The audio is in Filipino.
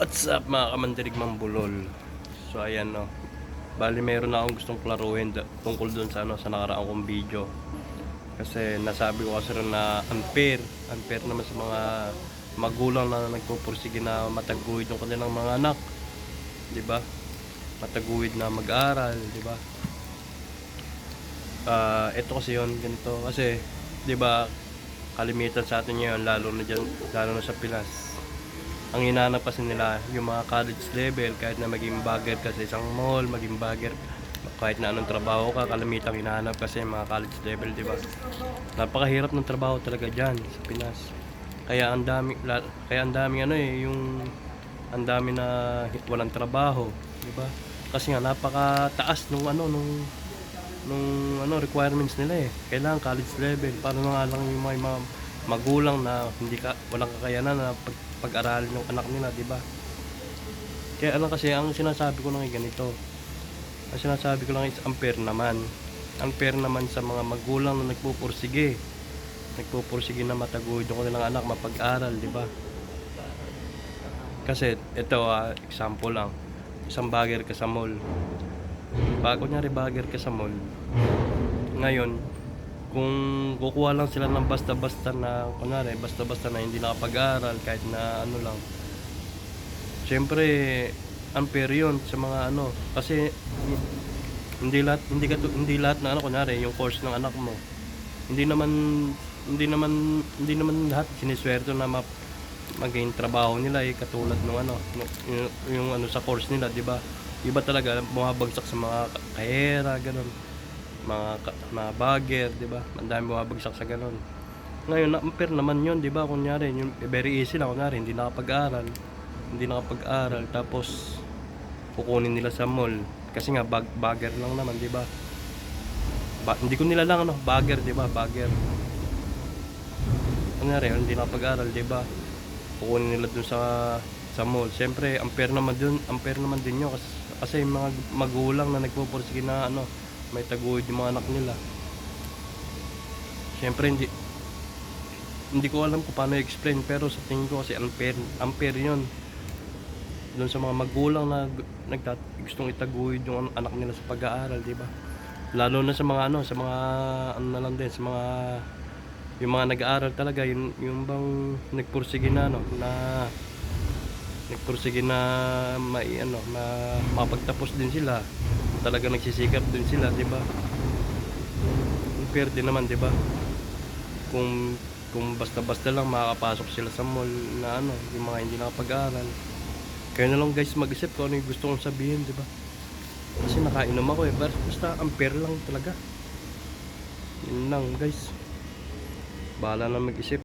What's up mga kamandirig Bulol? So ayan no. Bali meron na akong gustong klaruhin tungkol doon sa sa nakaraang kong video. Kasi nasabi ko kasi rin na unfair naman sa mga magulang na nagpupursige na mataguyod yung kanilang mga anak, 'di ba? Mataguyod na mag-aral, 'di ba? Ito kasi yon ganito kasi 'di ba kalimitan sa atin ngayon lalo na sa Pilas. Ang hinahanap kasi nila yung mga college level, kahit na maging bagger ka sa isang mall, maging bagger kahit na anong trabaho ka, kalamitang hinahanap kasi mga college level, di ba? Napakahirap ng trabaho talaga diyan sa Pinas. Kaya ang dami yung ang dami na walang trabaho, di ba? Kasi nga napakataas nung requirements nila eh. Kailangan college level para nga lang yung mga magulang na walang kakayanan na pag-aralin ng anak nila, di ba? Kaya kasi ang sinasabi ko lang ay ganito. Ang sinasabi ko lang is unfair naman. Unfair naman sa mga magulang na nagpupursige na mataguyod yung kanilang anak mapag-aral, di ba? Kasi ito example lang. Isang bagger ka sa mall. Kunyari bagger ka sa mall. Ngayon, kung kukuha lang sila ng basta-basta na hindi nakapag-aral kahit na ano lang, syempre unfair yun sa mga kasi hindi lahat na kunyari yung course ng anak mo, hindi naman lahat siniswerte na mag-gain trabaho nila katulad yung sa course nila, di ba? Iba talaga bumabagsak sa mga kahera ganun, mga bagger, di ba? Ang dami bumabagsak sa ganun. Ngayon, unfair naman 'yon, di ba? Kunyari, yung very easy lang, kunyari hindi nakapag-aral tapos kukunin nila sa mall kasi nga bagger lang naman, di ba? Hindi ko nila lang bagger, di ba? Bagger. Kunyari, hindi nakapag-aral, di ba? Kukunin nila dun sa mall. Siyempre, unfair naman din 'yon kasi yung mga magulang na nagpupursige na may taguyod yung mga anak nila. Siyempre hindi ko alam kung paano i-explain, pero sa tingin ko kasi unfair yun doon sa mga magulang na gustong itaguyod yung anak nila sa pag-aaral, di ba? Lalo na sa mga na lang din, sa mga yung mga nag-aaral talaga, yung bang nagpursige na mapagtapos din sila, talaga nagsisikap din sila, di ba? Fair din naman, di ba? Kung basta-basta lang makakapasok sila sa mall na yung mga hindi nakapag-aral. Kaya na lang guys mag-isip kung ano yung gusto kong sabihin, di ba? Kasi nakainom ako basta unfair lang talaga. Yun lang guys, bahala na mag-isip.